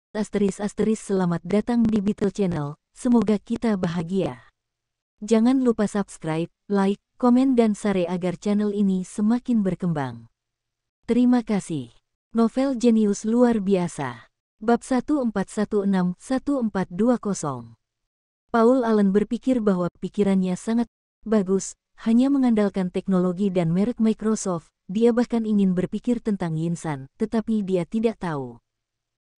Selamat datang di Beetle Channel, semoga kita bahagia. Jangan lupa subscribe, like, komen dan share agar channel ini semakin berkembang. Terima kasih. Novel jenius luar biasa. Bab 1416-1420. Paul Allen berpikir bahwa pikirannya sangat bagus, hanya mengandalkan teknologi dan merek Microsoft. Dia bahkan ingin berpikir tentang Yinsan, tetapi dia tidak tahu.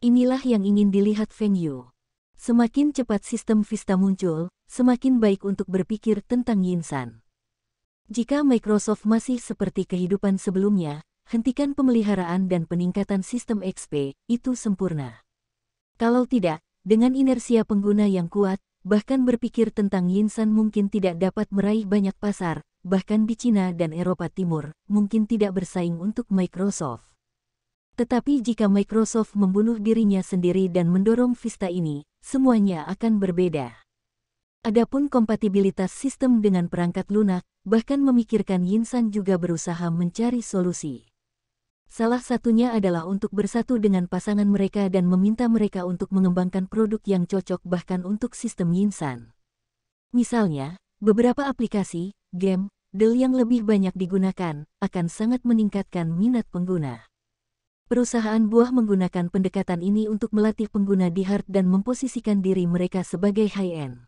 Inilah yang ingin dilihat Feng Yu. Semakin cepat sistem Vista muncul, semakin baik untuk berpikir tentang Yinsan. Jika Microsoft masih seperti kehidupan sebelumnya, hentikan pemeliharaan dan peningkatan sistem XP, itu sempurna. Kalau tidak, dengan inersia pengguna yang kuat, bahkan berpikir tentang Yinsan mungkin tidak dapat meraih banyak pasar, bahkan di Cina dan Eropa Timur, mungkin tidak bersaing untuk Microsoft. Tetapi jika Microsoft membunuh dirinya sendiri dan mendorong Vista ini, semuanya akan berbeda. Adapun kompatibilitas sistem dengan perangkat lunak, bahkan memikirkan Yinsan juga berusaha mencari solusi. Salah satunya adalah untuk bersatu dengan pasangan mereka dan meminta mereka untuk mengembangkan produk yang cocok bahkan untuk sistem Yinsan. Misalnya, beberapa aplikasi, game, deal yang lebih banyak digunakan, akan sangat meningkatkan minat pengguna. Perusahaan buah menggunakan pendekatan ini untuk melatih pengguna di hard dan memposisikan diri mereka sebagai high-end.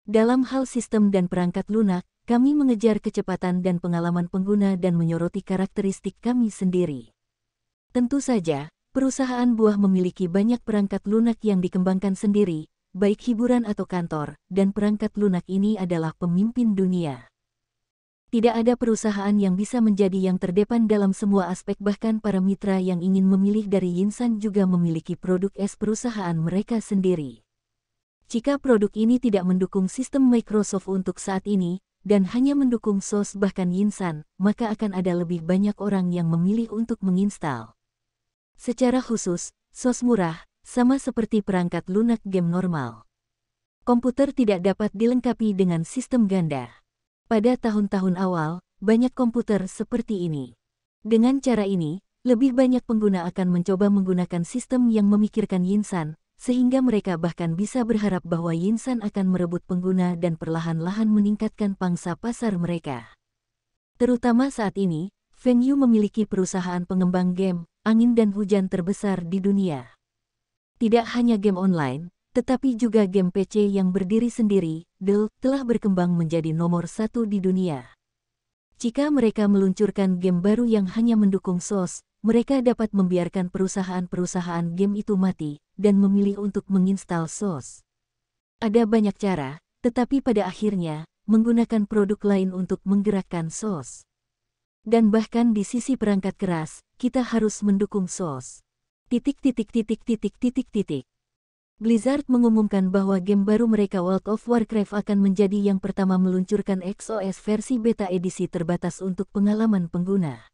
Dalam hal sistem dan perangkat lunak, kami mengejar kecepatan dan pengalaman pengguna dan menyoroti karakteristik kami sendiri. Tentu saja, perusahaan buah memiliki banyak perangkat lunak yang dikembangkan sendiri, baik hiburan atau kantor, dan perangkat lunak ini adalah pemimpin dunia. Tidak ada perusahaan yang bisa menjadi yang terdepan dalam semua aspek, bahkan para mitra yang ingin memilih dari Yinsan juga memiliki produk perusahaan mereka sendiri. Jika produk ini tidak mendukung sistem Microsoft untuk saat ini, dan hanya mendukung SOS bahkan Yinsan, maka akan ada lebih banyak orang yang memilih untuk menginstal. Secara khusus, SOS murah, sama seperti perangkat lunak game normal. Komputer tidak dapat dilengkapi dengan sistem ganda. Pada tahun-tahun awal, banyak komputer seperti ini. Dengan cara ini, lebih banyak pengguna akan mencoba menggunakan sistem yang memikirkan Yinsan, sehingga mereka bahkan bisa berharap bahwa Yinsan akan merebut pengguna dan perlahan-lahan meningkatkan pangsa pasar mereka. Terutama saat ini, Feng Yu memiliki perusahaan pengembang game, angin dan hujan terbesar di dunia. Tidak hanya game online, tetapi juga game PC yang berdiri sendiri, Dell, telah berkembang menjadi nomor 1 di dunia. Jika mereka meluncurkan game baru yang hanya mendukung SOS, mereka dapat membiarkan perusahaan-perusahaan game itu mati, dan memilih untuk menginstal SOS. Ada banyak cara, tetapi pada akhirnya, menggunakan produk lain untuk menggerakkan SOS. Dan bahkan di sisi perangkat keras, kita harus mendukung SOS. Blizzard mengumumkan bahwa game baru mereka World of Warcraft akan menjadi yang pertama meluncurkan XOS versi beta edisi terbatas untuk pengalaman pengguna.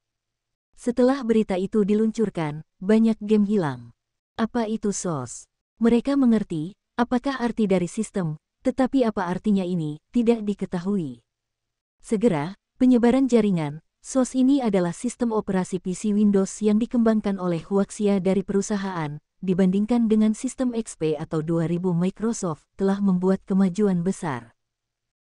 Setelah berita itu diluncurkan, banyak game hilang. Apa itu SOS? Mereka mengerti, apakah arti dari sistem, tetapi apa artinya ini, tidak diketahui. Segera, penyebaran jaringan, SOS ini adalah sistem operasi PC Windows yang dikembangkan oleh Huaxia dari perusahaan, dibandingkan dengan sistem XP atau 2000 Microsoft, telah membuat kemajuan besar.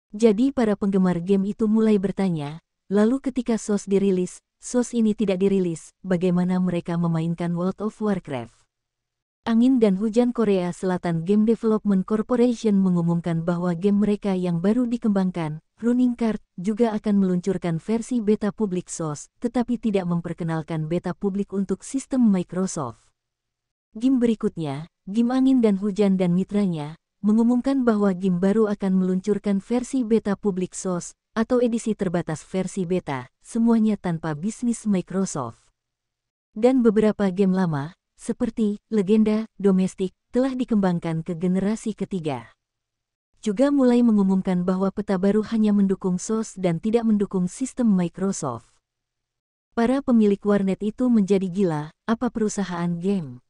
Jadi para penggemar game itu mulai bertanya, lalu ketika SOS dirilis, SOS ini tidak dirilis, bagaimana mereka memainkan World of Warcraft? Angin dan Hujan Korea Selatan Game Development Corporation mengumumkan bahwa game mereka yang baru dikembangkan, Running Card, juga akan meluncurkan versi beta publik SOS, tetapi tidak memperkenalkan beta publik untuk sistem Microsoft. Game berikutnya, game Angin dan Hujan dan mitranya, mengumumkan bahwa game baru akan meluncurkan versi beta publik SOS, atau edisi terbatas versi beta, semuanya tanpa bisnis Microsoft. Dan beberapa game lama, seperti Legenda, Domestik, telah dikembangkan ke generasi ketiga. Juga mulai mengumumkan bahwa peta baru hanya mendukung SOS dan tidak mendukung sistem Microsoft. Para pemilik warnet itu menjadi gila, apa perusahaan game?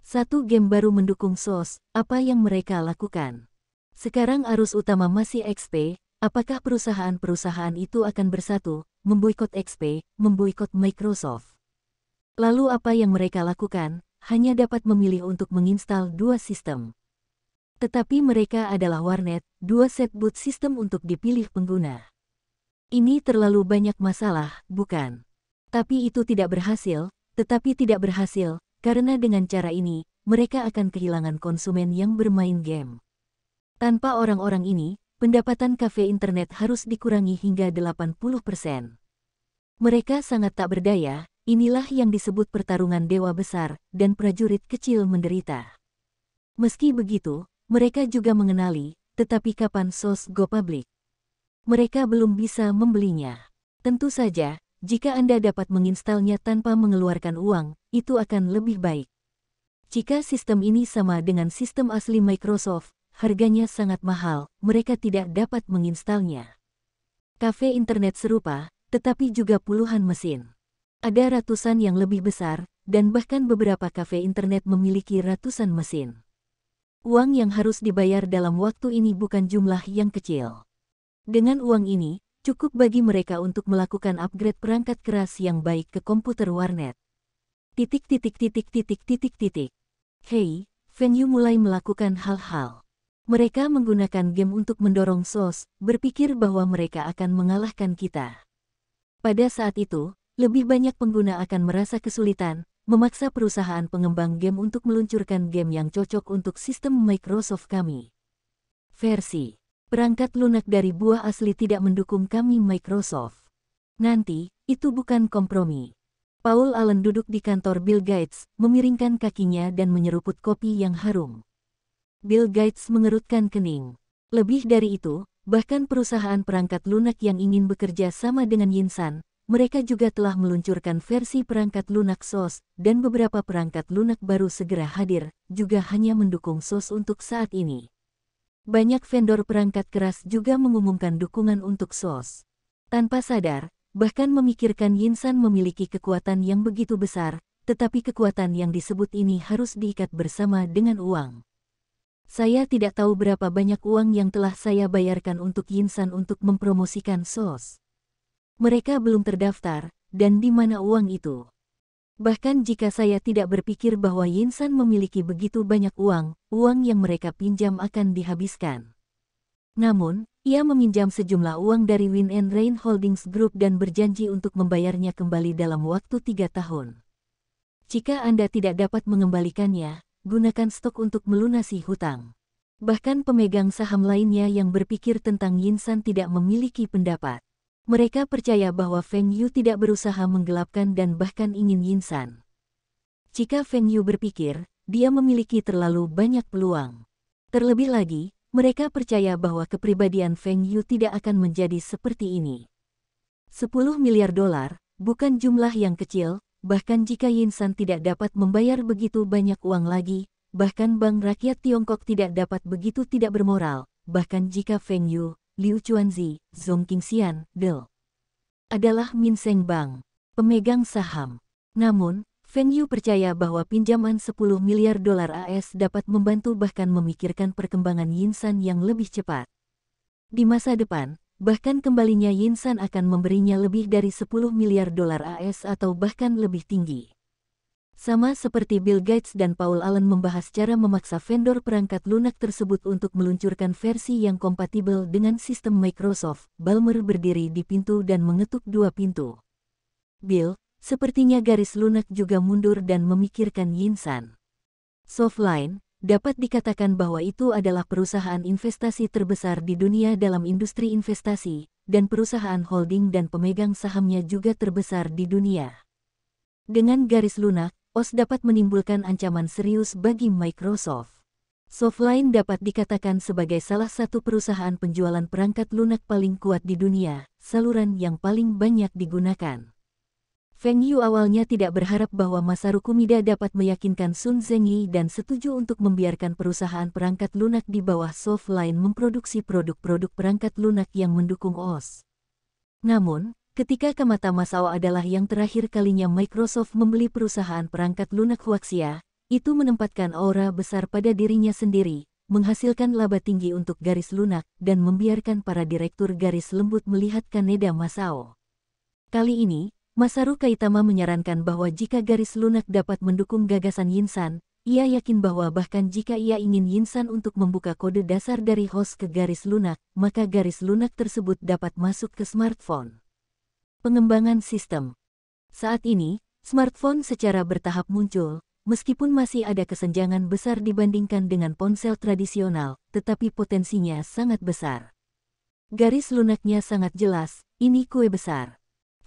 Satu game baru mendukung SOS, apa yang mereka lakukan? Sekarang arus utama masih XP, apakah perusahaan-perusahaan itu akan bersatu, memboikot XP, memboikot Microsoft? Lalu apa yang mereka lakukan? hanya dapat memilih untuk menginstal dua sistem. Tetapi mereka adalah warnet, dua set boot sistem untuk dipilih pengguna. Ini terlalu banyak masalah, bukan? Tapi itu tidak berhasil, karena dengan cara ini, mereka akan kehilangan konsumen yang bermain game. Tanpa orang-orang ini, pendapatan kafe internet harus dikurangi hingga 80%. Mereka sangat tak berdaya, inilah yang disebut pertarungan dewa besar, dan prajurit kecil menderita. Meski begitu, mereka juga mengenali, tetapi kapan SOS go public? Mereka belum bisa membelinya. Tentu saja, jika Anda dapat menginstalnya tanpa mengeluarkan uang, itu akan lebih baik. Jika sistem ini sama dengan sistem asli Microsoft, harganya sangat mahal, mereka tidak dapat menginstalnya. Kafe internet serupa, tetapi juga puluhan mesin. Ada ratusan yang lebih besar, dan bahkan beberapa kafe internet memiliki ratusan mesin. Uang yang harus dibayar dalam waktu ini bukan jumlah yang kecil. Dengan uang ini, cukup bagi mereka untuk melakukan upgrade perangkat keras yang baik ke komputer warnet. Hei, Venue mulai melakukan hal-hal. Mereka menggunakan game untuk mendorong SOS, berpikir bahwa mereka akan mengalahkan kita. Pada saat itu, lebih banyak pengguna akan merasa kesulitan, memaksa perusahaan pengembang game untuk meluncurkan game yang cocok untuk sistem Microsoft kami. Versi perangkat lunak dari buah asli tidak mendukung kami Microsoft. Nanti, itu bukan kompromi. Paul Allen duduk di kantor Bill Gates, memiringkan kakinya dan menyeruput kopi yang harum. Bill Gates mengerutkan kening. Lebih dari itu, bahkan perusahaan perangkat lunak yang ingin bekerja sama dengan Yinsan, mereka juga telah meluncurkan versi perangkat lunak SOS, dan beberapa perangkat lunak baru segera hadir, juga hanya mendukung SOS untuk saat ini. Banyak vendor perangkat keras juga mengumumkan dukungan untuk SOS. Tanpa sadar, bahkan memikirkan Yinsan memiliki kekuatan yang begitu besar, tetapi kekuatan yang disebut ini harus diikat bersama dengan uang. Saya tidak tahu berapa banyak uang yang telah saya bayarkan untuk Yinsan untuk mempromosikan SOS. Mereka belum terdaftar, dan di mana uang itu? Bahkan jika saya tidak berpikir bahwa Yinsan memiliki begitu banyak uang yang mereka pinjam akan dihabiskan. Namun, ia meminjam sejumlah uang dari Win and Rain Holdings Group dan berjanji untuk membayarnya kembali dalam waktu 3 tahun. Jika Anda tidak dapat mengembalikannya, gunakan stok untuk melunasi hutang. Bahkan pemegang saham lainnya yang berpikir tentang Yinsan tidak memiliki pendapat. Mereka percaya bahwa Feng Yu tidak berusaha menggelapkan dan bahkan ingin Yinsan. Jika Feng Yu berpikir, dia memiliki terlalu banyak peluang. Terlebih lagi, mereka percaya bahwa kepribadian Feng Yu tidak akan menjadi seperti ini. 10 miliar dolar, bukan jumlah yang kecil, bahkan jika Yinsan tidak dapat membayar begitu banyak uang lagi, bahkan Bank Rakyat Tiongkok tidak dapat begitu tidak bermoral, bahkan jika Feng Yu, Liu Chuanzi, Zhong Qingxian, Del adalah Minseng Bank, pemegang saham. Namun, Feng Yu percaya bahwa pinjaman 10 miliar dolar AS dapat membantu bahkan memikirkan perkembangan Yinsan yang lebih cepat. Di masa depan, bahkan kembalinya Yinsan akan memberinya lebih dari 10 miliar dolar AS atau bahkan lebih tinggi. Sama seperti Bill Gates dan Paul Allen membahas cara memaksa vendor perangkat lunak tersebut untuk meluncurkan versi yang kompatibel dengan sistem Microsoft, Ballmer berdiri di pintu dan mengetuk 2 pintu. Bill, sepertinya garis lunak juga mundur dan memikirkan Yinsan. Softline, dapat dikatakan bahwa itu adalah perusahaan investasi terbesar di dunia dalam industri investasi, dan perusahaan holding dan pemegang sahamnya juga terbesar di dunia. Dengan garis lunak, OS dapat menimbulkan ancaman serius bagi Microsoft. Softline dapat dikatakan sebagai salah satu perusahaan penjualan perangkat lunak paling kuat di dunia, saluran yang paling banyak digunakan. Feng Yu awalnya tidak berharap bahwa Masaru Kumida dapat meyakinkan Sun Zhengyi dan setuju untuk membiarkan perusahaan perangkat lunak di bawah Softline memproduksi produk-produk perangkat lunak yang mendukung OS. Namun, ketika Kamata Masao adalah yang terakhir kalinya Microsoft membeli perusahaan perangkat lunak Huaxia, itu menempatkan aura besar pada dirinya sendiri, menghasilkan laba tinggi untuk garis lunak, dan membiarkan para direktur garis lembut melihat Kaneda Masao. Kali ini, Masaru Kaitama menyarankan bahwa jika garis lunak dapat mendukung gagasan Yinsan, ia yakin bahwa bahkan jika ia ingin Yinsan untuk membuka kode dasar dari host ke garis lunak, maka garis lunak tersebut dapat masuk ke smartphone. Pengembangan sistem. Saat ini, smartphone secara bertahap muncul, meskipun masih ada kesenjangan besar dibandingkan dengan ponsel tradisional, tetapi potensinya sangat besar. Garis lunaknya sangat jelas, ini kue besar.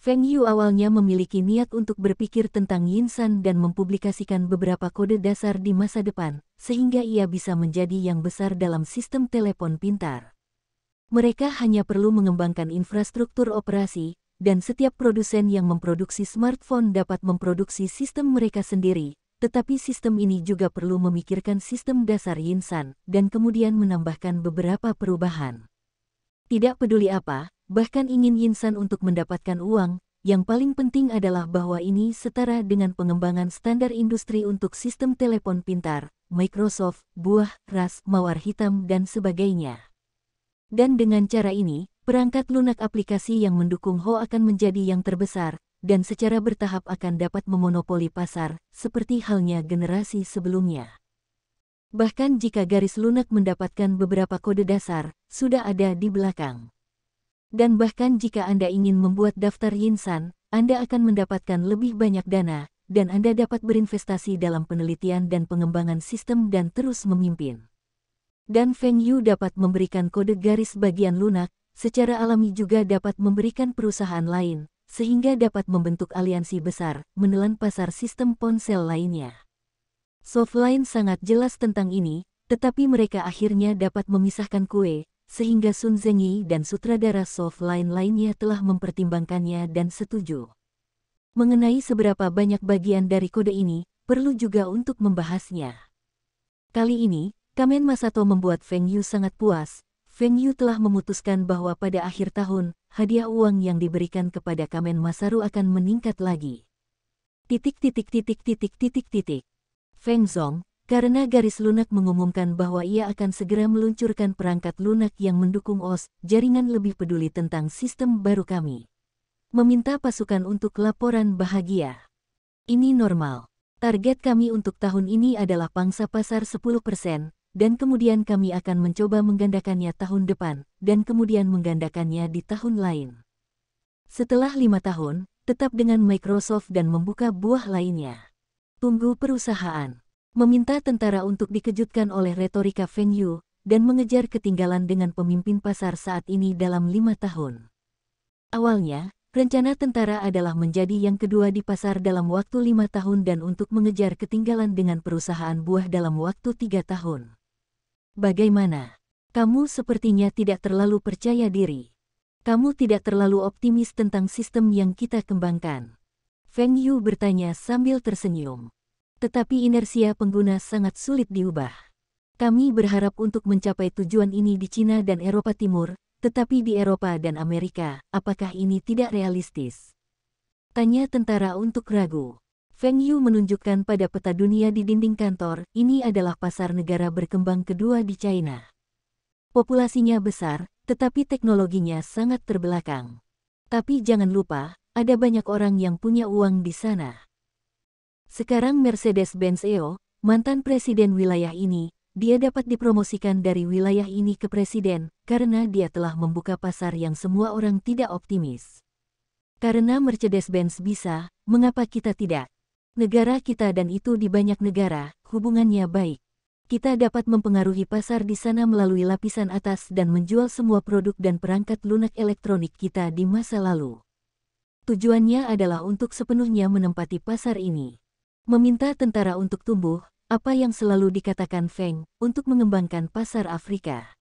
Feng Yu awalnya memiliki niat untuk berpikir tentang Yinsan dan mempublikasikan beberapa kode dasar di masa depan, sehingga ia bisa menjadi yang besar dalam sistem telepon pintar. Mereka hanya perlu mengembangkan infrastruktur operasi, dan setiap produsen yang memproduksi smartphone dapat memproduksi sistem mereka sendiri, tetapi sistem ini juga perlu memikirkan sistem dasar Yinsan, dan kemudian menambahkan beberapa perubahan. Tidak peduli apa, bahkan ingin Yinsan untuk mendapatkan uang, yang paling penting adalah bahwa ini setara dengan pengembangan standar industri untuk sistem telepon pintar, Microsoft, buah, ras, mawar hitam dan sebagainya. Dan dengan cara ini, perangkat lunak aplikasi yang mendukung Ho akan menjadi yang terbesar, dan secara bertahap akan dapat memonopoli pasar, seperti halnya generasi sebelumnya. Bahkan jika garis lunak mendapatkan beberapa kode dasar, sudah ada di belakang. Dan bahkan jika Anda ingin membuat daftar Yinsan, Anda akan mendapatkan lebih banyak dana, dan Anda dapat berinvestasi dalam penelitian dan pengembangan sistem dan terus memimpin. Dan Feng Yu dapat memberikan kode garis bagian lunak, secara alami juga dapat memberikan perusahaan lain, sehingga dapat membentuk aliansi besar, menelan pasar sistem ponsel lainnya. Softline sangat jelas tentang ini, tetapi mereka akhirnya dapat memisahkan kue, sehingga Sun Zengyi dan sutradara Softline lainnya telah mempertimbangkannya dan setuju. Mengenai seberapa banyak bagian dari kode ini, perlu juga untuk membahasnya. Kali ini, Kamen Masato membuat Feng Yu sangat puas. Feng Yu telah memutuskan bahwa pada akhir tahun, hadiah uang yang diberikan kepada Kamen Masaru akan meningkat lagi. Feng Zong, karena garis lunak mengumumkan bahwa ia akan segera meluncurkan perangkat lunak yang mendukung OS, jaringan lebih peduli tentang sistem baru kami. Meminta pasukan untuk laporan bahagia. Ini normal. Target kami untuk tahun ini adalah pangsa pasar 10%, dan kemudian kami akan mencoba menggandakannya tahun depan, dan kemudian menggandakannya di tahun lain. Setelah 5 tahun, tetap dengan Microsoft dan membuka buah lainnya. Tunggu perusahaan. Meminta tentara untuk dikejutkan oleh retorika Feng Yu, dan mengejar ketinggalan dengan pemimpin pasar saat ini dalam 5 tahun. Awalnya, rencana tentara adalah menjadi yang kedua di pasar dalam waktu 5 tahun dan untuk mengejar ketinggalan dengan perusahaan buah dalam waktu 3 tahun. Bagaimana? Kamu sepertinya tidak terlalu percaya diri. Kamu tidak terlalu optimis tentang sistem yang kita kembangkan. Feng Yu bertanya sambil tersenyum. Tetapi inersia pengguna sangat sulit diubah. Kami berharap untuk mencapai tujuan ini di Cina dan Eropa Timur, tetapi di Eropa dan Amerika, apakah ini tidak realistis? Tanya tentara untuk ragu. Feng Yu menunjukkan pada peta dunia di dinding kantor, ini adalah pasar negara berkembang kedua di China. Populasinya besar, tetapi teknologinya sangat terbelakang. Tapi jangan lupa, ada banyak orang yang punya uang di sana. Sekarang Mercedes-Benz EO, mantan presiden wilayah ini, dia dapat dipromosikan dari wilayah ini ke presiden, karena dia telah membuka pasar yang semua orang tidak optimis. Karena Mercedes-Benz bisa, mengapa kita tidak? Negara kita dan itu di banyak negara, hubungannya baik. Kita dapat mempengaruhi pasar di sana melalui lapisan atas dan menjual semua produk dan perangkat lunak elektronik kita di masa lalu. Tujuannya adalah untuk sepenuhnya menempati pasar ini. Meminta tentara untuk tumbuh, apa yang selalu dikatakan Feng, untuk mengembangkan pasar Afrika.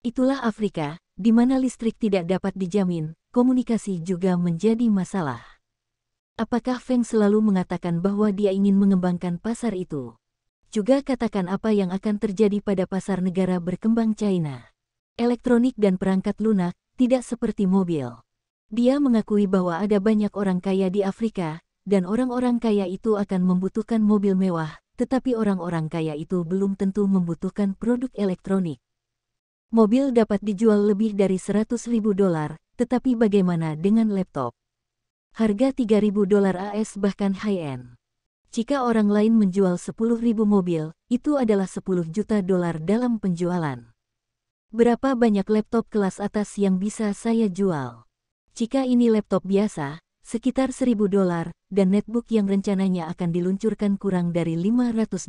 Itulah Afrika, di mana listrik tidak dapat dijamin, komunikasi juga menjadi masalah. Apakah Feng selalu mengatakan bahwa dia ingin mengembangkan pasar itu? Juga katakan apa yang akan terjadi pada pasar negara berkembang China. Elektronik dan perangkat lunak, tidak seperti mobil. Dia mengakui bahwa ada banyak orang kaya di Afrika, dan orang-orang kaya itu akan membutuhkan mobil mewah, tetapi orang-orang kaya itu belum tentu membutuhkan produk elektronik. Mobil dapat dijual lebih dari $100.000, tetapi bagaimana dengan laptop? Harga $3.000 AS bahkan high-end. Jika orang lain menjual 10.000 mobil, itu adalah $10 juta dalam penjualan. Berapa banyak laptop kelas atas yang bisa saya jual? Jika ini laptop biasa, sekitar $1.000, dan netbook yang rencananya akan diluncurkan kurang dari $500.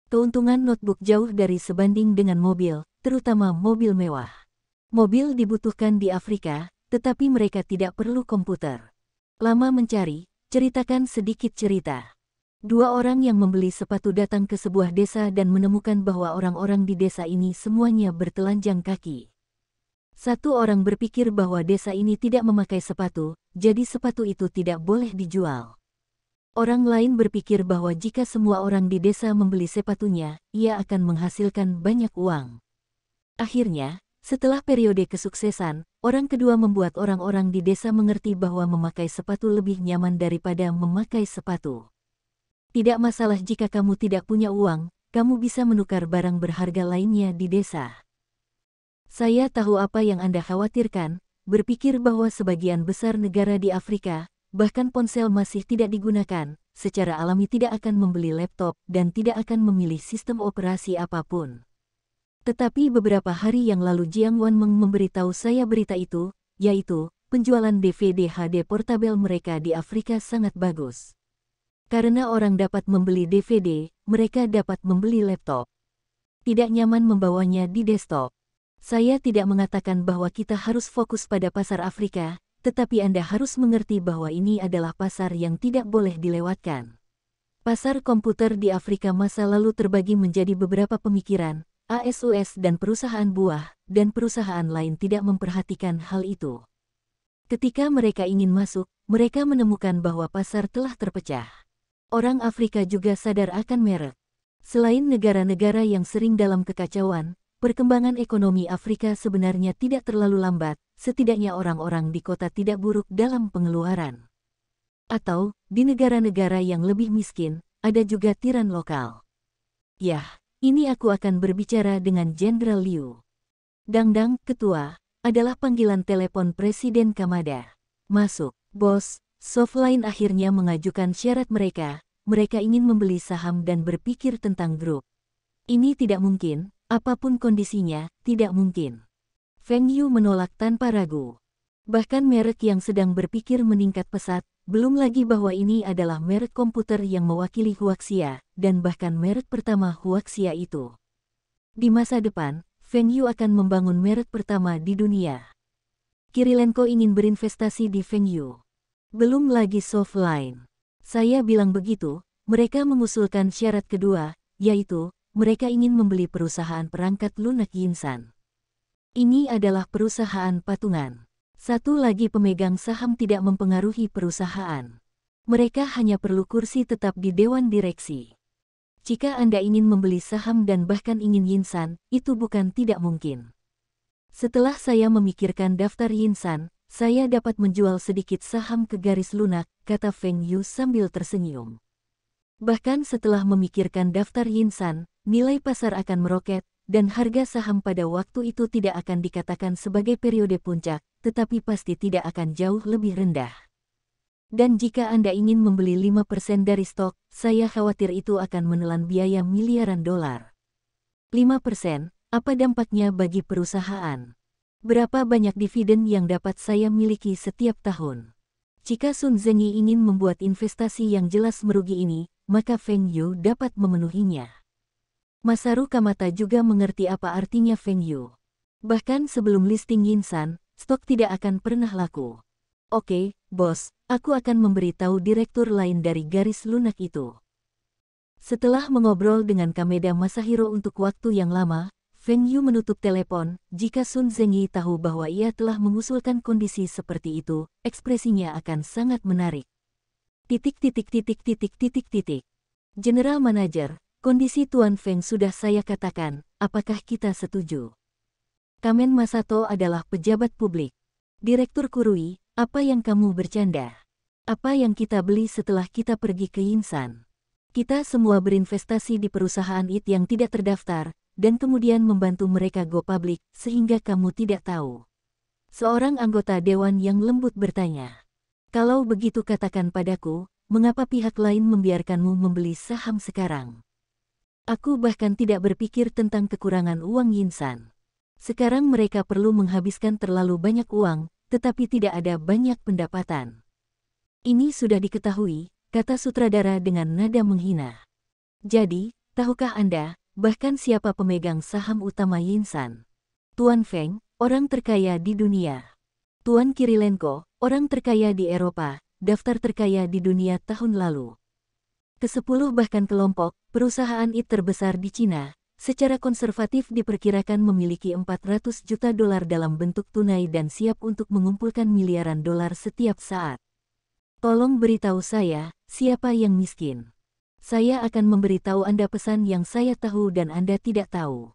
Keuntungan notebook jauh dari sebanding dengan mobil, terutama mobil mewah. Mobil dibutuhkan di Afrika, tetapi mereka tidak perlu komputer. Lama mencari, ceritakan sedikit cerita. Dua orang yang membeli sepatu datang ke sebuah desa dan menemukan bahwa orang-orang di desa ini semuanya bertelanjang kaki. Satu orang berpikir bahwa desa ini tidak memakai sepatu, jadi sepatu itu tidak boleh dijual. Orang lain berpikir bahwa jika semua orang di desa membeli sepatunya, ia akan menghasilkan banyak uang. Akhirnya, setelah periode kesuksesan, orang kedua membuat orang-orang di desa mengerti bahwa memakai sepatu lebih nyaman daripada memakai sepatu. Tidak masalah jika kamu tidak punya uang, kamu bisa menukar barang berharga lainnya di desa. Saya tahu apa yang Anda khawatirkan, berpikir bahwa sebagian besar negara di Afrika, bahkan ponsel masih tidak digunakan, secara alami tidak akan membeli laptop dan tidak akan memilih sistem operasi apapun. Tetapi beberapa hari yang lalu Jiang Wanmeng memberitahu saya berita itu, yaitu, penjualan DVD HD portabel mereka di Afrika sangat bagus. Karena orang dapat membeli DVD, mereka dapat membeli laptop. Tidak nyaman membawanya di desktop. Saya tidak mengatakan bahwa kita harus fokus pada pasar Afrika, tetapi Anda harus mengerti bahwa ini adalah pasar yang tidak boleh dilewatkan. Pasar komputer di Afrika masa lalu terbagi menjadi beberapa pemikiran, ASUS dan perusahaan buah, dan perusahaan lain tidak memperhatikan hal itu. Ketika mereka ingin masuk, mereka menemukan bahwa pasar telah terpecah. Orang Afrika juga sadar akan merek. Selain negara-negara yang sering dalam kekacauan, perkembangan ekonomi Afrika sebenarnya tidak terlalu lambat, setidaknya orang-orang di kota tidak buruk dalam pengeluaran. Atau, di negara-negara yang lebih miskin, ada juga tiran lokal. Yah, ini aku akan berbicara dengan Jenderal Liu. Dangdang, ketua, adalah panggilan telepon Presiden Kamada. Masuk, bos. Softline akhirnya mengajukan syarat mereka ingin membeli saham dan berpikir tentang grup. Ini tidak mungkin, apapun kondisinya, tidak mungkin. Feng Yu menolak tanpa ragu. Bahkan merek yang sedang berpikir meningkat pesat, belum lagi bahwa ini adalah merek komputer yang mewakili Huaxia, dan bahkan merek pertama Huaxia itu. Di masa depan, Feng Yu akan membangun merek pertama di dunia. Kirilenko ingin berinvestasi di Feng Yu. Belum lagi Softline. Saya bilang begitu, mereka mengusulkan syarat kedua, yaitu, mereka ingin membeli perusahaan perangkat lunak Yinsan. Ini adalah perusahaan patungan. Satu lagi pemegang saham tidak mempengaruhi perusahaan. Mereka hanya perlu kursi tetap di dewan direksi. Jika Anda ingin membeli saham dan bahkan ingin Yinsan, itu bukan tidak mungkin. Setelah saya memikirkan daftar Yinsan, saya dapat menjual sedikit saham ke garis lunak, kata Feng Yu sambil tersenyum. Bahkan setelah memikirkan daftar Yinsan, nilai pasar akan meroket, dan harga saham pada waktu itu tidak akan dikatakan sebagai periode puncak, tetapi pasti tidak akan jauh lebih rendah. Dan jika Anda ingin membeli 5% dari stok, saya khawatir itu akan menelan biaya miliaran dolar. 5%, apa dampaknya bagi perusahaan? Berapa banyak dividen yang dapat saya miliki setiap tahun? Jika Sun Zengyi ingin membuat investasi yang jelas merugi ini, maka Feng Yu dapat memenuhinya. Masaru Kamata juga mengerti apa artinya Feng Yu. Bahkan sebelum listing Yinsan, stok tidak akan pernah laku. Oke, bos, aku akan memberitahu direktur lain dari garis lunak itu. Setelah mengobrol dengan Kameda Masahiro untuk waktu yang lama, Feng Yu menutup telepon. Jika Sun Zengyi tahu bahwa ia telah mengusulkan kondisi seperti itu, ekspresinya akan sangat menarik. General Manager, kondisi Tuan Feng sudah saya katakan, apakah kita setuju? Kamen Masato adalah pejabat publik. Direktur Kurui, apa yang kamu bercanda? Apa yang kita beli setelah kita pergi ke Yinsan? Kita semua berinvestasi di perusahaan IT yang tidak terdaftar, dan kemudian membantu mereka go public, sehingga kamu tidak tahu. Seorang anggota dewan yang lembut bertanya. Kalau begitu katakan padaku, mengapa pihak lain membiarkanmu membeli saham sekarang? Aku bahkan tidak berpikir tentang kekurangan uang Yinsan. Sekarang mereka perlu menghabiskan terlalu banyak uang, tetapi tidak ada banyak pendapatan. Ini sudah diketahui, kata sutradara dengan nada menghina. Jadi, tahukah Anda, bahkan siapa pemegang saham utama Yinsan? Tuan Feng, orang terkaya di dunia. Tuan Kirilenko, orang terkaya di Eropa, daftar terkaya di dunia tahun lalu. Ke-10 bahkan kelompok, perusahaan IT terbesar di Cina, secara konservatif diperkirakan memiliki 400 juta dolar dalam bentuk tunai dan siap untuk mengumpulkan miliaran dolar setiap saat. Tolong beritahu saya, siapa yang miskin? Saya akan memberitahu Anda pesan yang saya tahu dan Anda tidak tahu.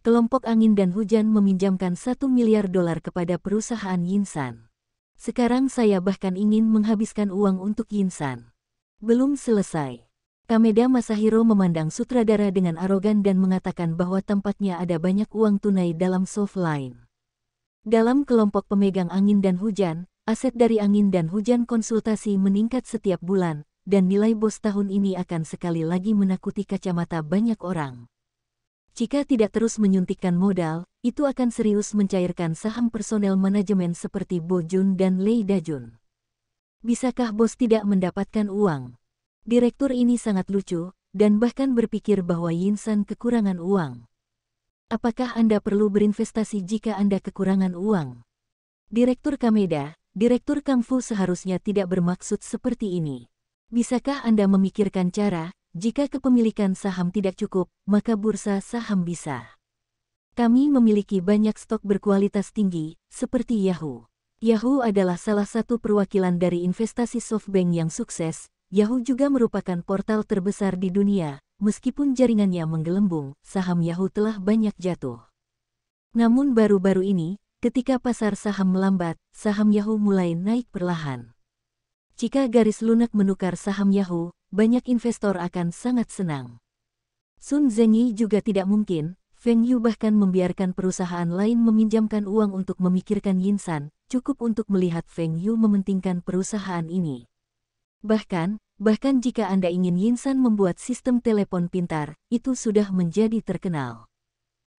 Kelompok angin dan hujan meminjamkan 1 miliar dolar kepada perusahaan Yinsan. Sekarang saya bahkan ingin menghabiskan uang untuk Yinsan. Belum selesai. Kameda Masahiro memandang sutradara dengan arogan dan mengatakan bahwa tampaknya ada banyak uang tunai dalam Softline. Dalam kelompok pemegang angin dan hujan, aset dari angin dan hujan konsultasi meningkat setiap bulan, dan nilai bos tahun ini akan sekali lagi menakuti kacamata banyak orang. Jika tidak terus menyuntikkan modal, itu akan serius mencairkan saham personel manajemen seperti Bo Jun dan Lei Dajun. Bisakah bos tidak mendapatkan uang? Direktur ini sangat lucu, dan bahkan berpikir bahwa Yinsan kekurangan uang. Apakah Anda perlu berinvestasi jika Anda kekurangan uang? Direktur Kameda, Direktur Kung Fu seharusnya tidak bermaksud seperti ini. Bisakah Anda memikirkan cara, jika kepemilikan saham tidak cukup, maka bursa saham bisa. Kami memiliki banyak stok berkualitas tinggi, seperti Yahoo. Yahoo adalah salah satu perwakilan dari investasi SoftBank yang sukses. Yahoo juga merupakan portal terbesar di dunia. Meskipun jaringannya menggelembung, saham Yahoo telah banyak jatuh. Namun baru-baru ini, ketika pasar saham melambat, saham Yahoo mulai naik perlahan. Jika garis lunak menukar saham Yahoo, banyak investor akan sangat senang. Sun Zengyi juga tidak mungkin, Feng Yu bahkan membiarkan perusahaan lain meminjamkan uang untuk memikirkan Yinsan, cukup untuk melihat Feng Yu mementingkan perusahaan ini. Bahkan jika Anda ingin Yinsan membuat sistem telepon pintar, itu sudah menjadi terkenal.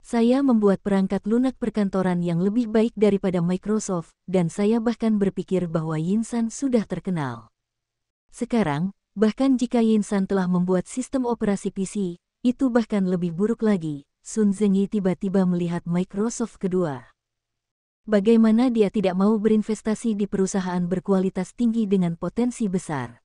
Saya membuat perangkat lunak perkantoran yang lebih baik daripada Microsoft, dan saya bahkan berpikir bahwa Yinsan sudah terkenal. Sekarang, bahkan jika Yinsan telah membuat sistem operasi PC, itu bahkan lebih buruk lagi. Sun Zengyi tiba-tiba melihat Microsoft kedua. Bagaimana dia tidak mau berinvestasi di perusahaan berkualitas tinggi dengan potensi besar?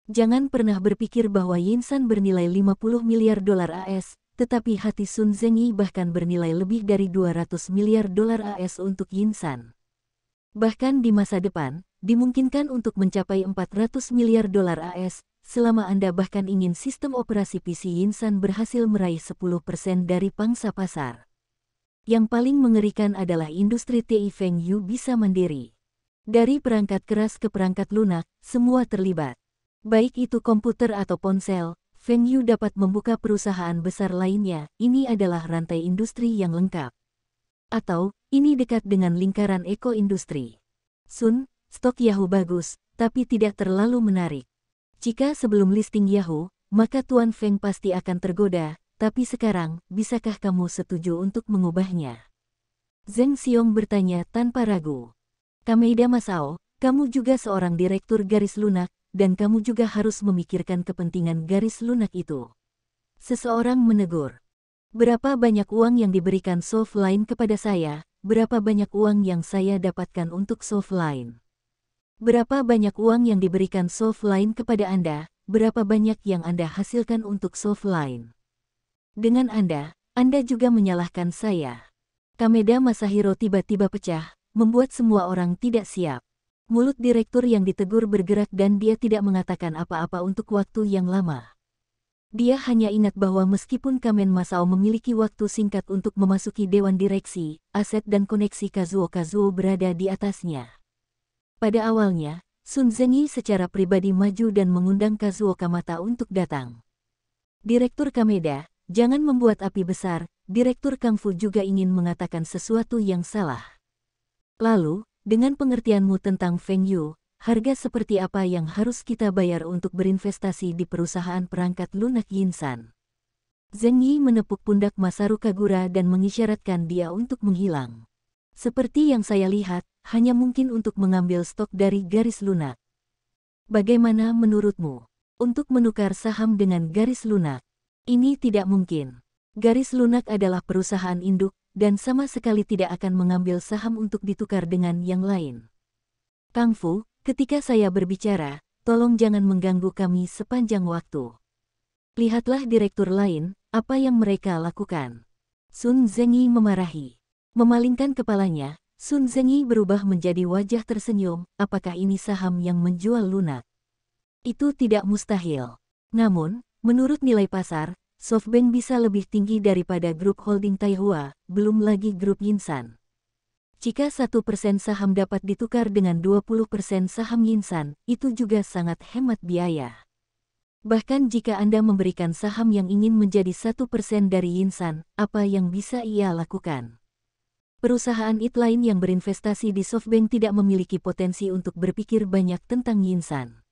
Jangan pernah berpikir bahwa Yinsan bernilai 50 miliar dolar AS, tetapi hati Sun Zengyi bahkan bernilai lebih dari 200 miliar dolar AS untuk Yinsan. Bahkan di masa depan, dimungkinkan untuk mencapai 400 miliar dolar AS, selama Anda bahkan ingin sistem operasi PC Yinsan berhasil meraih 10% dari pangsa pasar. Yang paling mengerikan adalah industri TI Feng Yu bisa mandiri. Dari perangkat keras ke perangkat lunak, semua terlibat. Baik itu komputer atau ponsel, Feng Yu dapat membuka perusahaan besar lainnya. Ini adalah rantai industri yang lengkap. Atau, ini dekat dengan lingkaran eko-industri. Sun, stok Yahoo bagus, tapi tidak terlalu menarik. Jika sebelum listing Yahoo, maka Tuan Feng pasti akan tergoda, tapi sekarang, bisakah kamu setuju untuk mengubahnya? Zheng Xiong bertanya tanpa ragu. Kameda Masao, kamu juga seorang direktur garis lunak, dan kamu juga harus memikirkan kepentingan garis lunak itu. Seseorang menegur. Berapa banyak uang yang diberikan Softline kepada saya, berapa banyak uang yang saya dapatkan untuk Softline. Berapa banyak uang yang diberikan Softline kepada Anda, berapa banyak yang Anda hasilkan untuk Softline. Dengan Anda juga menyalahkan saya. Kameda Masahiro tiba-tiba pecah, membuat semua orang tidak siap. Mulut direktur yang ditegur bergerak dan dia tidak mengatakan apa-apa untuk waktu yang lama. Dia hanya ingat bahwa meskipun Kamen Masao memiliki waktu singkat untuk memasuki dewan direksi, aset dan koneksi Kazuo berada di atasnya. Pada awalnya, Sun Zengyi secara pribadi maju dan mengundang Kazuo Kamata untuk datang. Direktur Kameda, jangan membuat api besar. Direktur Kung Fu juga ingin mengatakan sesuatu yang salah. Lalu, dengan pengertianmu tentang Feng Yu, harga seperti apa yang harus kita bayar untuk berinvestasi di perusahaan perangkat lunak Yinsan? Zheng Yi menepuk pundak Masaru Kagura dan mengisyaratkan dia untuk menghilang. Seperti yang saya lihat, hanya mungkin untuk mengambil stok dari garis lunak. Bagaimana menurutmu? Untuk menukar saham dengan garis lunak? Ini tidak mungkin. Garis lunak adalah perusahaan induk, dan sama sekali tidak akan mengambil saham untuk ditukar dengan yang lain. Kang Fu, ketika saya berbicara, tolong jangan mengganggu kami sepanjang waktu. Lihatlah direktur lain, apa yang mereka lakukan. Sun Zhengyi memarahi. Memalingkan kepalanya, Sun Zhengyi berubah menjadi wajah tersenyum, apakah ini saham yang menjual lunak? Itu tidak mustahil. Namun, menurut nilai pasar, SoftBank bisa lebih tinggi daripada grup holding Taihua, belum lagi grup Yinsan. Jika 1% saham dapat ditukar dengan 20% saham Yinsan, itu juga sangat hemat biaya. Bahkan jika Anda memberikan saham yang ingin menjadi 1% dari Yinsan, apa yang bisa ia lakukan? Perusahaan IT lain yang berinvestasi di SoftBank tidak memiliki potensi untuk berpikir banyak tentang Yinsan.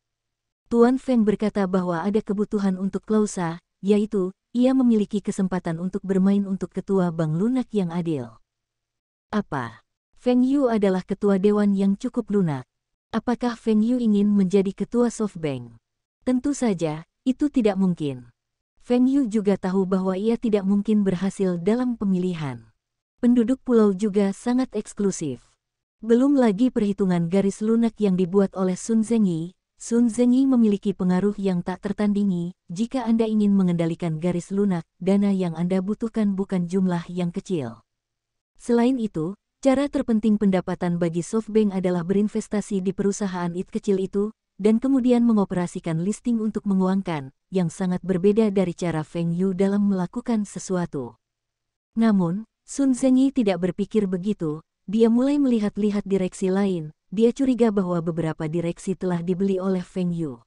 Tuan Feng berkata bahwa ada kebutuhan untuk klausa, yaitu, ia memiliki kesempatan untuk bermain untuk ketua bank lunak yang adil. Apa? Feng Yu adalah ketua dewan yang cukup lunak. Apakah Feng Yu ingin menjadi ketua SoftBank? Tentu saja, itu tidak mungkin. Feng Yu juga tahu bahwa ia tidak mungkin berhasil dalam pemilihan. Penduduk pulau juga sangat eksklusif. Belum lagi perhitungan garis lunak yang dibuat oleh Sun Zhengyi. Sun Zhengyi memiliki pengaruh yang tak tertandingi. Jika Anda ingin mengendalikan garis lunak, dana yang Anda butuhkan bukan jumlah yang kecil. Selain itu, cara terpenting pendapatan bagi SoftBank adalah berinvestasi di perusahaan IT kecil itu, dan kemudian mengoperasikan listing untuk menguangkan, yang sangat berbeda dari cara Feng Yu dalam melakukan sesuatu. Namun, Sun Zhengyi tidak berpikir begitu, dia mulai melihat-lihat direksi lain. Dia curiga bahwa beberapa direksi telah dibeli oleh Feng Yu.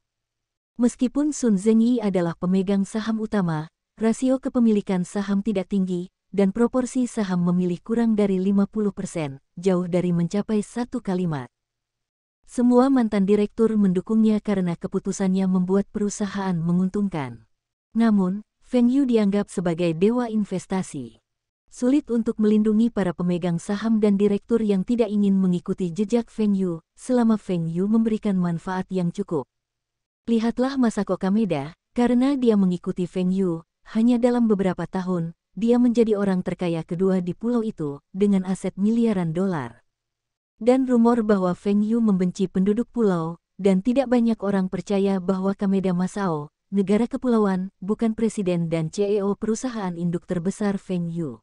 Meskipun Sun Zhengyi adalah pemegang saham utama, rasio kepemilikan saham tidak tinggi, dan proporsi saham memilih kurang dari 50%, jauh dari mencapai satu kalimat. Semua mantan direktur mendukungnya karena keputusannya membuat perusahaan menguntungkan. Namun, Feng Yu dianggap sebagai dewa investasi. Sulit untuk melindungi para pemegang saham dan direktur yang tidak ingin mengikuti jejak Feng Yu, selama Feng Yu memberikan manfaat yang cukup. Lihatlah Masako Kameda, karena dia mengikuti Feng Yu, hanya dalam beberapa tahun, dia menjadi orang terkaya kedua di pulau itu, dengan aset miliaran dolar. Dan rumor bahwa Feng Yu membenci penduduk pulau, dan tidak banyak orang percaya bahwa Kameda Masao, negara kepulauan, bukan presiden dan CEO perusahaan induk terbesar Feng Yu.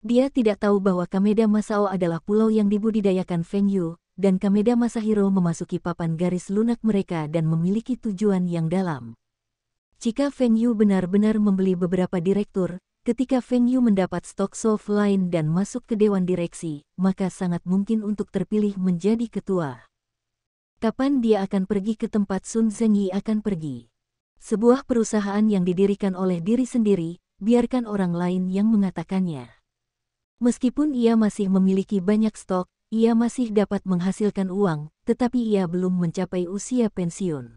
Dia tidak tahu bahwa Kameda Masao adalah pulau yang dibudidayakan Feng Yu, dan Kameda Masahiro memasuki papan garis lunak mereka dan memiliki tujuan yang dalam. Jika Feng Yu benar-benar membeli beberapa direktur, ketika Feng Yu mendapat stok soft line dan masuk ke dewan direksi, maka sangat mungkin untuk terpilih menjadi ketua. Kapan dia akan pergi ke tempat Sun Zhengyi akan pergi? Sebuah perusahaan yang didirikan oleh diri sendiri, biarkan orang lain yang mengatakannya. Meskipun ia masih memiliki banyak stok, ia masih dapat menghasilkan uang, tetapi ia belum mencapai usia pensiun.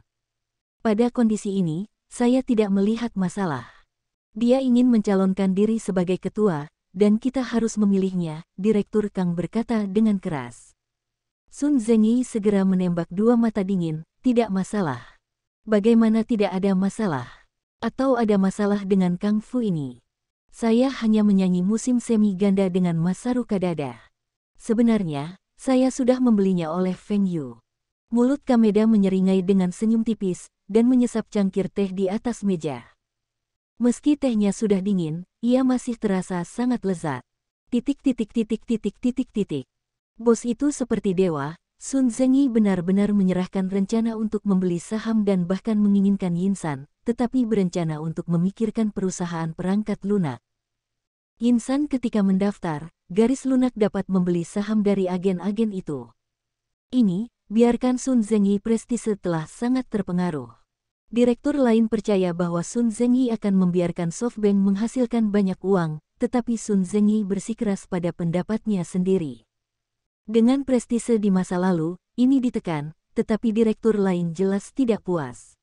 Pada kondisi ini, saya tidak melihat masalah. Dia ingin mencalonkan diri sebagai ketua, dan kita harus memilihnya, Direktur Kang berkata dengan keras. Sun Zhengyi segera menembak dua mata dingin, tidak masalah. Bagaimana tidak ada masalah? Atau ada masalah dengan Kang Fu ini? Saya hanya menyanyi musim semi ganda dengan Masaru Kadada. Sebenarnya, saya sudah membelinya oleh Feng Yu. Mulut Kameda menyeringai dengan senyum tipis, dan menyesap cangkir teh di atas meja. Meski tehnya sudah dingin, ia masih terasa sangat lezat. Bos itu seperti dewa. Sun Zhengyi benar-benar menyerahkan rencana untuk membeli saham dan bahkan menginginkan Yinsan, tetapi berencana untuk memikirkan perusahaan perangkat lunak. Yinsan ketika mendaftar, garis lunak dapat membeli saham dari agen-agen itu. Ini, biarkan Sun Zhengyi prestise telah sangat terpengaruh. Direktur lain percaya bahwa Sun Zhengyi akan membiarkan SoftBank menghasilkan banyak uang, tetapi Sun Zhengyi bersikeras pada pendapatnya sendiri. Dengan prestise di masa lalu, ini ditekan, tetapi direktur lain jelas tidak puas.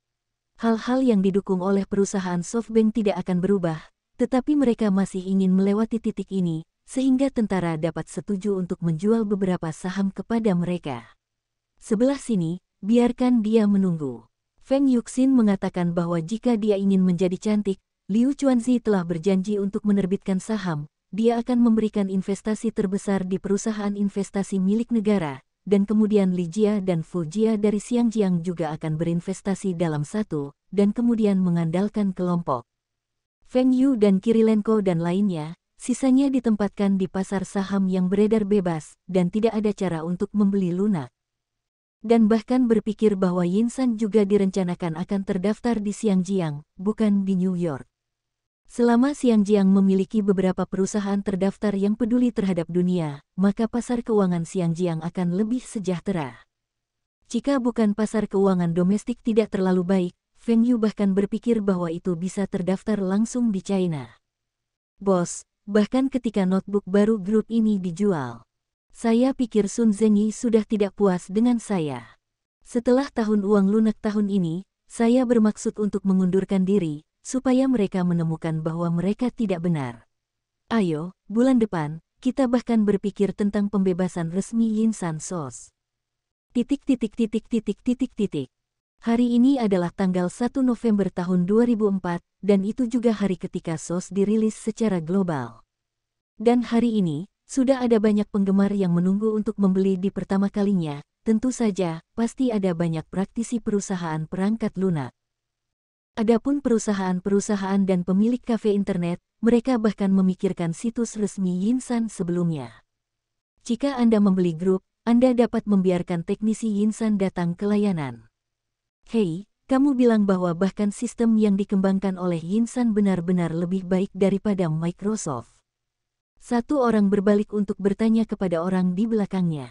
Hal-hal yang didukung oleh perusahaan SoftBank tidak akan berubah, tetapi mereka masih ingin melewati titik ini, sehingga tentara dapat setuju untuk menjual beberapa saham kepada mereka. Sebelah sini, biarkan dia menunggu. Feng Yuxin mengatakan bahwa jika dia ingin menjadi cantik, Liu Chuanzi telah berjanji untuk menerbitkan saham, dia akan memberikan investasi terbesar di perusahaan investasi milik negara, dan kemudian Li Jia dan Fu Jia dari Xiangjiang juga akan berinvestasi dalam satu, dan kemudian mengandalkan kelompok Feng Yu dan Kirilenko dan lainnya, sisanya ditempatkan di pasar saham yang beredar bebas, dan tidak ada cara untuk membeli lunak. Dan bahkan berpikir bahwa Yinsan juga direncanakan akan terdaftar di Xiangjiang, bukan di New York. Selama Xiangjiang memiliki beberapa perusahaan terdaftar yang peduli terhadap dunia, maka pasar keuangan Xiangjiang akan lebih sejahtera. Jika bukan pasar keuangan domestik tidak terlalu baik, Feng Yu bahkan berpikir bahwa itu bisa terdaftar langsung di China. Bos, bahkan ketika notebook baru grup ini dijual, saya pikir Sun Zengyi sudah tidak puas dengan saya. Setelah tahun uang lunak tahun ini, saya bermaksud untuk mengundurkan diri, supaya mereka menemukan bahwa mereka tidak benar. Ayo, bulan depan, kita bahkan berpikir tentang pembebasan resmi Yinsan SOS. Hari ini adalah tanggal 1 November tahun 2004, dan itu juga hari ketika SOS dirilis secara global. Dan hari ini, sudah ada banyak penggemar yang menunggu untuk membeli di pertama kalinya, tentu saja, pasti ada banyak praktisi perusahaan perangkat lunak. Adapun perusahaan-perusahaan dan pemilik kafe internet, mereka bahkan memikirkan situs resmi Yinsan sebelumnya. Jika Anda membeli grup, Anda dapat membiarkan teknisi Yinsan datang ke layanan. Hei, kamu bilang bahwa bahkan sistem yang dikembangkan oleh Yinsan benar-benar lebih baik daripada Microsoft. Satu orang berbalik untuk bertanya kepada orang di belakangnya.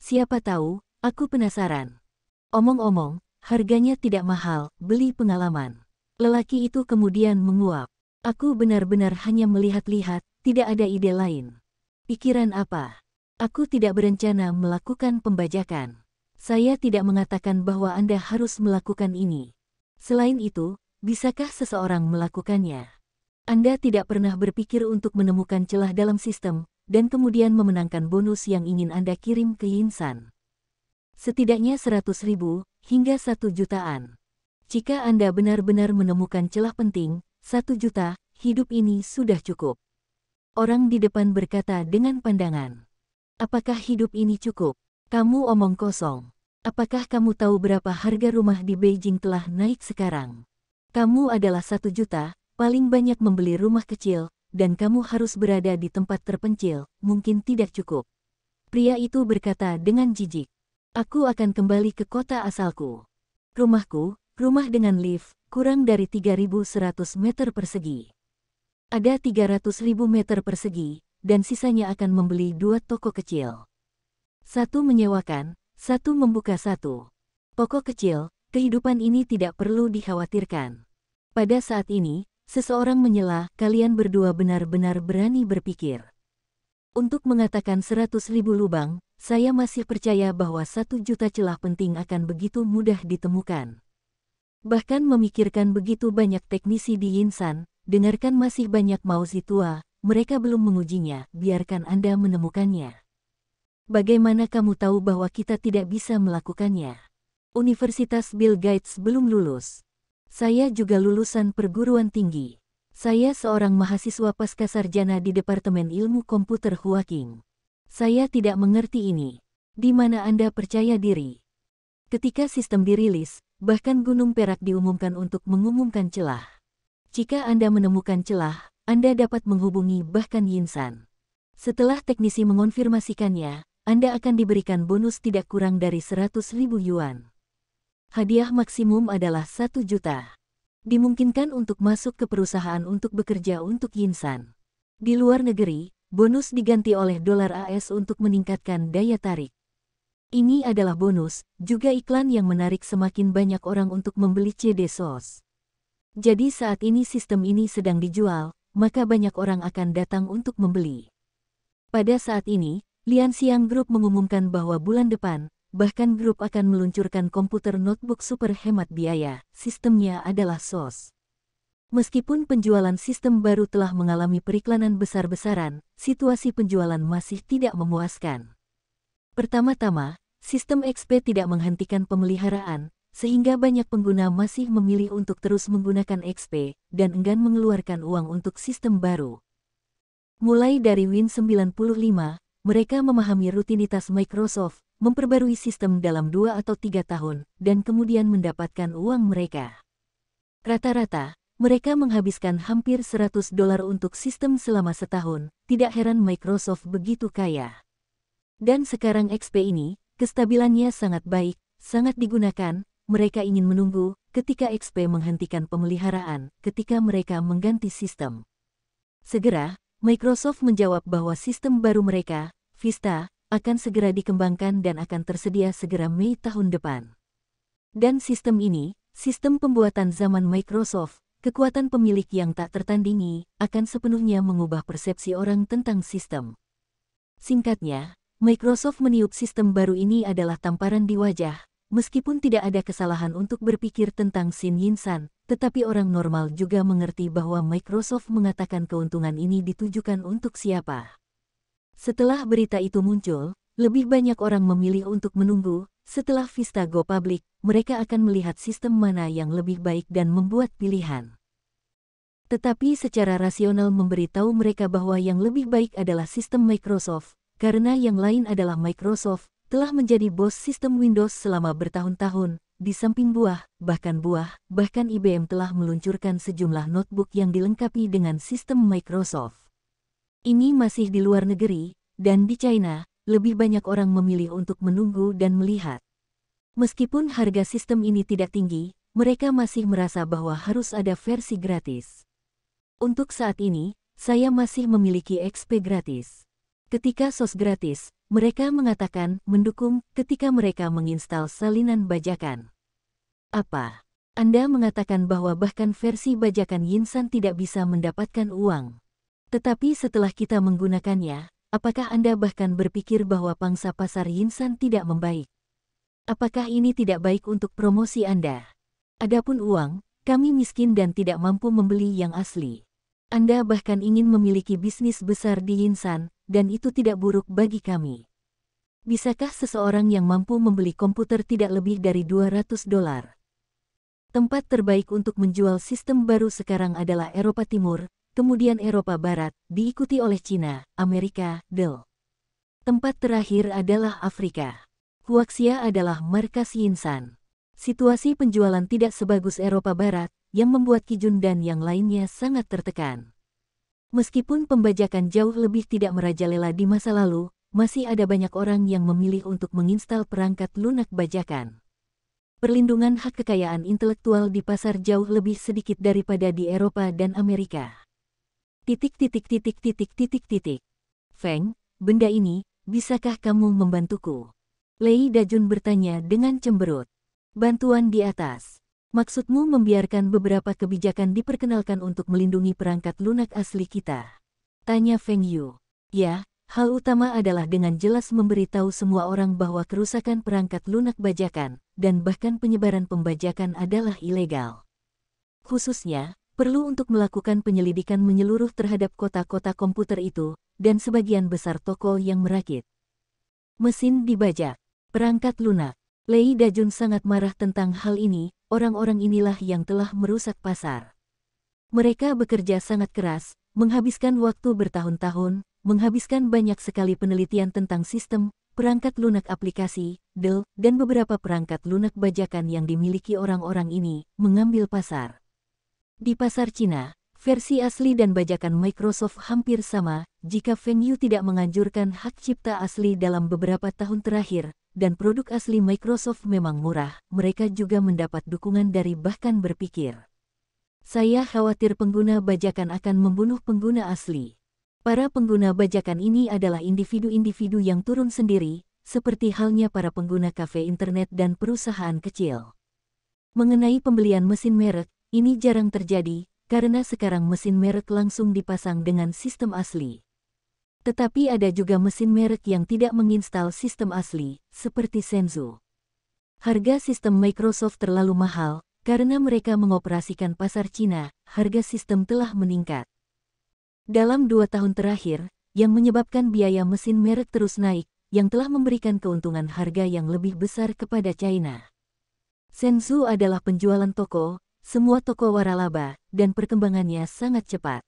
Siapa tahu, aku penasaran. Omong-omong, harganya tidak mahal, beli pengalaman. Lelaki itu kemudian menguap. Aku benar-benar hanya melihat-lihat, tidak ada ide lain. Pikiran apa? Aku tidak berencana melakukan pembajakan. Saya tidak mengatakan bahwa Anda harus melakukan ini. Selain itu, bisakah seseorang melakukannya? Anda tidak pernah berpikir untuk menemukan celah dalam sistem, dan kemudian memenangkan bonus yang ingin Anda kirim ke Yinsan. Setidaknya 100.000, hingga 1 jutaan. Jika Anda benar-benar menemukan celah penting, 1 juta, hidup ini sudah cukup. Orang di depan berkata dengan pandangan. Apakah hidup ini cukup? Kamu omong kosong. Apakah kamu tahu berapa harga rumah di Beijing telah naik sekarang? Kamu adalah 1 juta, paling banyak membeli rumah kecil, dan kamu harus berada di tempat terpencil, mungkin tidak cukup. Pria itu berkata dengan jijik. Aku akan kembali ke kota asalku. Rumahku, rumah dengan lift, kurang dari 3.100 meter persegi. Ada 300.000 meter persegi, dan sisanya akan membeli 2 toko kecil. Satu menyewakan, satu membuka satu. Toko kecil, kehidupan ini tidak perlu dikhawatirkan. Pada saat ini, seseorang menyela, kalian berdua benar-benar berani berpikir. Untuk mengatakan 100.000 lubang, saya masih percaya bahwa 1 juta celah penting akan begitu mudah ditemukan. Bahkan memikirkan begitu banyak teknisi di Yinsan, dengarkan masih banyak Mauzi tua, mereka belum mengujinya, biarkan Anda menemukannya. Bagaimana kamu tahu bahwa kita tidak bisa melakukannya? Universitas Bill Gates belum lulus. Saya juga lulusan perguruan tinggi. Saya seorang mahasiswa pascasarjana di Departemen Ilmu Komputer Huaking. Saya tidak mengerti ini. Di mana Anda percaya diri? Ketika sistem dirilis, bahkan Gunung Perak diumumkan untuk mengumumkan celah. Jika Anda menemukan celah, Anda dapat menghubungi bahkan Yinsan. Setelah teknisi mengonfirmasikannya, Anda akan diberikan bonus tidak kurang dari 100.000 yuan. Hadiah maksimum adalah 1 juta. Dimungkinkan untuk masuk ke perusahaan untuk bekerja untuk Yinsan. Di luar negeri, bonus diganti oleh dolar AS untuk meningkatkan daya tarik. Ini adalah bonus, juga iklan yang menarik semakin banyak orang untuk membeli CD SOS. Jadi saat ini sistem ini sedang dijual, maka banyak orang akan datang untuk membeli. Pada saat ini, Lian Xiang Group mengumumkan bahwa bulan depan, bahkan grup akan meluncurkan komputer notebook super hemat biaya. Sistemnya adalah SOS. Meskipun penjualan sistem baru telah mengalami periklanan besar-besaran, situasi penjualan masih tidak memuaskan. Pertama-tama, sistem XP tidak menghentikan pemeliharaan, sehingga banyak pengguna masih memilih untuk terus menggunakan XP dan enggan mengeluarkan uang untuk sistem baru. Mulai dari Win95, mereka memahami rutinitas Microsoft, memperbarui sistem dalam 2 atau 3 tahun, dan kemudian mendapatkan uang mereka. Rata-rata, mereka menghabiskan hampir $100 untuk sistem selama setahun. Tidak heran Microsoft begitu kaya. Dan sekarang XP ini, kestabilannya sangat baik, sangat digunakan. Mereka ingin menunggu ketika XP menghentikan pemeliharaan, ketika mereka mengganti sistem. Segera, Microsoft menjawab bahwa sistem baru mereka, Vista, akan segera dikembangkan dan akan tersedia segera Mei tahun depan. Dan sistem ini, sistem pembuatan zaman Microsoft, kekuatan pemilik yang tak tertandingi, akan sepenuhnya mengubah persepsi orang tentang sistem. Singkatnya, Microsoft meniup sistem baru ini adalah tamparan di wajah, meskipun tidak ada kesalahan untuk berpikir tentang Shin Yinsan, tetapi orang normal juga mengerti bahwa Microsoft mengatakan keuntungan ini ditujukan untuk siapa. Setelah berita itu muncul, lebih banyak orang memilih untuk menunggu. Setelah Vista go public, mereka akan melihat sistem mana yang lebih baik dan membuat pilihan. Tetapi secara rasional memberitahu mereka bahwa yang lebih baik adalah sistem Microsoft, karena yang lain adalah Microsoft, telah menjadi bos sistem Windows selama bertahun-tahun. Di samping bahkan IBM telah meluncurkan sejumlah notebook yang dilengkapi dengan sistem Microsoft. Ini masih di luar negeri, dan di China, lebih banyak orang memilih untuk menunggu dan melihat. Meskipun harga sistem ini tidak tinggi, mereka masih merasa bahwa harus ada versi gratis. Untuk saat ini, saya masih memiliki XP gratis. Ketika SOS gratis, mereka mengatakan mendukung ketika mereka menginstal salinan bajakan. Apa? Anda mengatakan bahwa bahkan versi bajakan Yinsan tidak bisa mendapatkan uang. Tetapi setelah kita menggunakannya, apakah Anda bahkan berpikir bahwa pangsa pasar Yinsan tidak membaik? Apakah ini tidak baik untuk promosi Anda? Adapun uang, kami miskin dan tidak mampu membeli yang asli. Anda bahkan ingin memiliki bisnis besar di Yinsan, dan itu tidak buruk bagi kami. Bisakah seseorang yang mampu membeli komputer tidak lebih dari $200? Tempat terbaik untuk menjual sistem baru sekarang adalah Eropa Timur, kemudian Eropa Barat, diikuti oleh Cina, Amerika, Del. Tempat terakhir adalah Afrika. Huaxia adalah markas Yinsan. Situasi penjualan tidak sebagus Eropa Barat, yang membuat Kijun dan yang lainnya sangat tertekan. Meskipun pembajakan jauh lebih tidak merajalela di masa lalu, masih ada banyak orang yang memilih untuk menginstal perangkat lunak bajakan. Perlindungan hak kekayaan intelektual di pasar jauh lebih sedikit daripada di Eropa dan Amerika. Feng, benda ini, bisakah kamu membantuku? Lei Dajun bertanya dengan cemberut. Bantuan di atas. Maksudmu membiarkan beberapa kebijakan diperkenalkan untuk melindungi perangkat lunak asli kita? Tanya Feng Yu. Ya, hal utama adalah dengan jelas memberitahu semua orang bahwa kerusakan perangkat lunak bajakan, dan bahkan penyebaran pembajakan adalah ilegal. Khususnya, perlu untuk melakukan penyelidikan menyeluruh terhadap kota-kota komputer itu, dan sebagian besar toko yang merakit mesin dibajak, perangkat lunak. Lei Dajun sangat marah tentang hal ini, orang-orang inilah yang telah merusak pasar. Mereka bekerja sangat keras, menghabiskan waktu bertahun-tahun, menghabiskan banyak sekali penelitian tentang sistem, perangkat lunak aplikasi, Del, dan beberapa perangkat lunak bajakan yang dimiliki orang-orang ini, mengambil pasar. Di pasar Cina, versi asli dan bajakan Microsoft hampir sama, jika Feng Yu tidak menganjurkan hak cipta asli dalam beberapa tahun terakhir, dan produk asli Microsoft memang murah, mereka juga mendapat dukungan dari bahkan berpikir. Saya khawatir pengguna bajakan akan membunuh pengguna asli. Para pengguna bajakan ini adalah individu-individu yang turun sendiri, seperti halnya para pengguna kafe internet dan perusahaan kecil. Mengenai pembelian mesin merek, ini jarang terjadi, karena sekarang mesin merek langsung dipasang dengan sistem asli. Tetapi ada juga mesin merek yang tidak menginstal sistem asli, seperti Shenzhou. Harga sistem Microsoft terlalu mahal, karena mereka mengoperasikan pasar Cina, harga sistem telah meningkat. Dalam 2 tahun terakhir, yang menyebabkan biaya mesin merek terus naik, yang telah memberikan keuntungan harga yang lebih besar kepada China. Shenzhou adalah penjualan toko, semua toko waralaba, dan perkembangannya sangat cepat.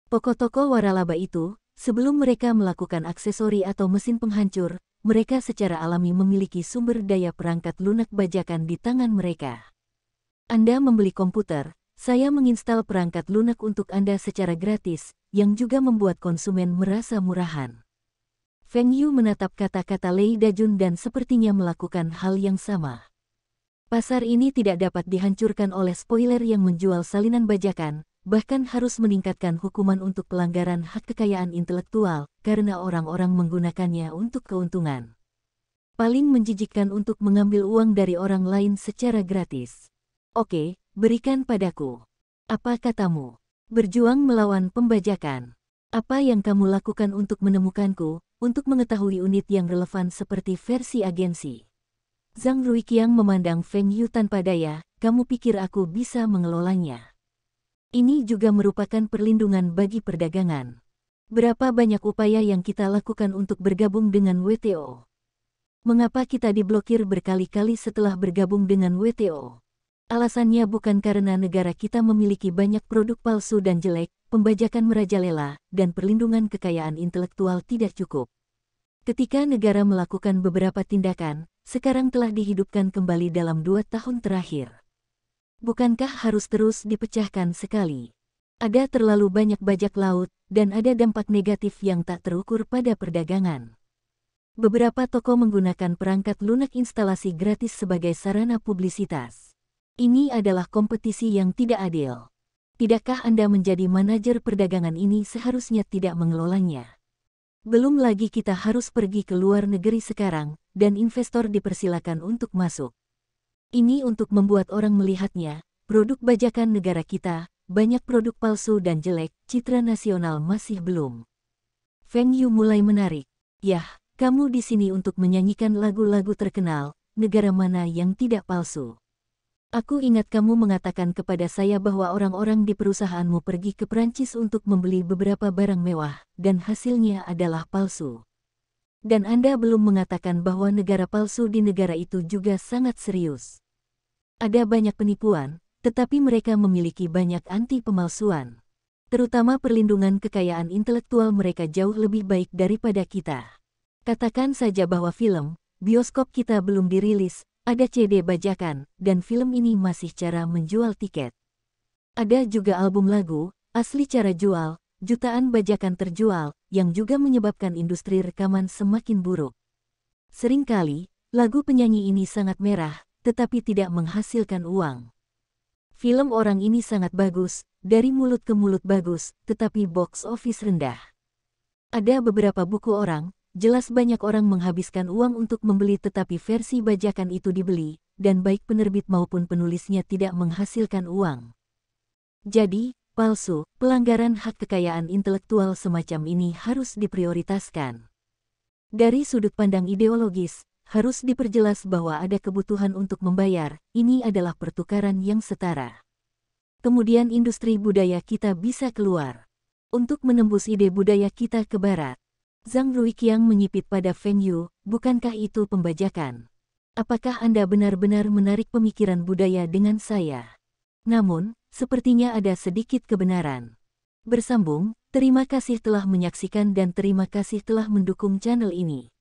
Toko-toko waralaba itu, sebelum mereka melakukan aksesori atau mesin penghancur, mereka secara alami memiliki sumber daya perangkat lunak bajakan di tangan mereka. Anda membeli komputer, saya menginstal perangkat lunak untuk Anda secara gratis, yang juga membuat konsumen merasa murahan. Feng Yu menatap kata-kata Lei Dajun dan sepertinya melakukan hal yang sama. Pasar ini tidak dapat dihancurkan oleh spoiler yang menjual salinan bajakan, bahkan harus meningkatkan hukuman untuk pelanggaran hak kekayaan intelektual, karena orang-orang menggunakannya untuk keuntungan. Paling menjijikkan untuk mengambil uang dari orang lain secara gratis. Oke, berikan padaku. Apa katamu? Berjuang melawan pembajakan. Apa yang kamu lakukan untuk menemukanku, untuk mengetahui unit yang relevan seperti versi agensi? Zhang Ruiqiang memandang Feng Yu tanpa daya, kamu pikir aku bisa mengelolanya? Ini juga merupakan perlindungan bagi perdagangan. Berapa banyak upaya yang kita lakukan untuk bergabung dengan WTO? Mengapa kita diblokir berkali-kali setelah bergabung dengan WTO? Alasannya bukan karena negara kita memiliki banyak produk palsu dan jelek, pembajakan merajalela, dan perlindungan kekayaan intelektual tidak cukup. Ketika negara melakukan beberapa tindakan, sekarang telah dihidupkan kembali dalam 2 tahun terakhir. Bukankah harus terus dipecahkan sekali? Ada terlalu banyak bajak laut, dan ada dampak negatif yang tak terukur pada perdagangan. Beberapa toko menggunakan perangkat lunak instalasi gratis sebagai sarana publisitas. Ini adalah kompetisi yang tidak adil. Tidakkah Anda menjadi manajer perdagangan ini seharusnya tidak mengelolanya? Belum lagi kita harus pergi ke luar negeri sekarang, dan investor dipersilakan untuk masuk. Ini untuk membuat orang melihatnya, produk bajakan negara kita, banyak produk palsu dan jelek, citra nasional masih belum. Feng Yu mulai menarik. Yah, kamu di sini untuk menyanyikan lagu-lagu terkenal, negara mana yang tidak palsu? Aku ingat kamu mengatakan kepada saya bahwa orang-orang di perusahaanmu pergi ke Prancis untuk membeli beberapa barang mewah, dan hasilnya adalah palsu. Dan Anda belum mengatakan bahwa negara palsu di negara itu juga sangat serius. Ada banyak penipuan, tetapi mereka memiliki banyak anti pemalsuan. Terutama perlindungan kekayaan intelektual mereka jauh lebih baik daripada kita. Katakan saja bahwa film, bioskop kita belum dirilis, ada CD bajakan, dan film ini masih cara menjual tiket. Ada juga album lagu, asli cara jual, jutaan bajakan terjual, yang juga menyebabkan industri rekaman semakin buruk. Seringkali, lagu penyanyi ini sangat merah, tetapi tidak menghasilkan uang. Film orang ini sangat bagus, dari mulut ke mulut bagus, tetapi box office rendah. Ada beberapa buku orang, jelas banyak orang menghabiskan uang untuk membeli tetapi versi bajakan itu dibeli, dan baik penerbit maupun penulisnya tidak menghasilkan uang. Jadi, palsu, pelanggaran hak kekayaan intelektual semacam ini harus diprioritaskan. Dari sudut pandang ideologis, harus diperjelas bahwa ada kebutuhan untuk membayar, ini adalah pertukaran yang setara. Kemudian industri budaya kita bisa keluar. Untuk menembus ide budaya kita ke barat. Zhang Ruiqiang menyipit pada Feng Yu, bukankah itu pembajakan? Apakah Anda benar-benar menarik pemikiran budaya dengan saya? Namun, sepertinya ada sedikit kebenaran. Bersambung, terima kasih telah menyaksikan dan terima kasih telah mendukung channel ini.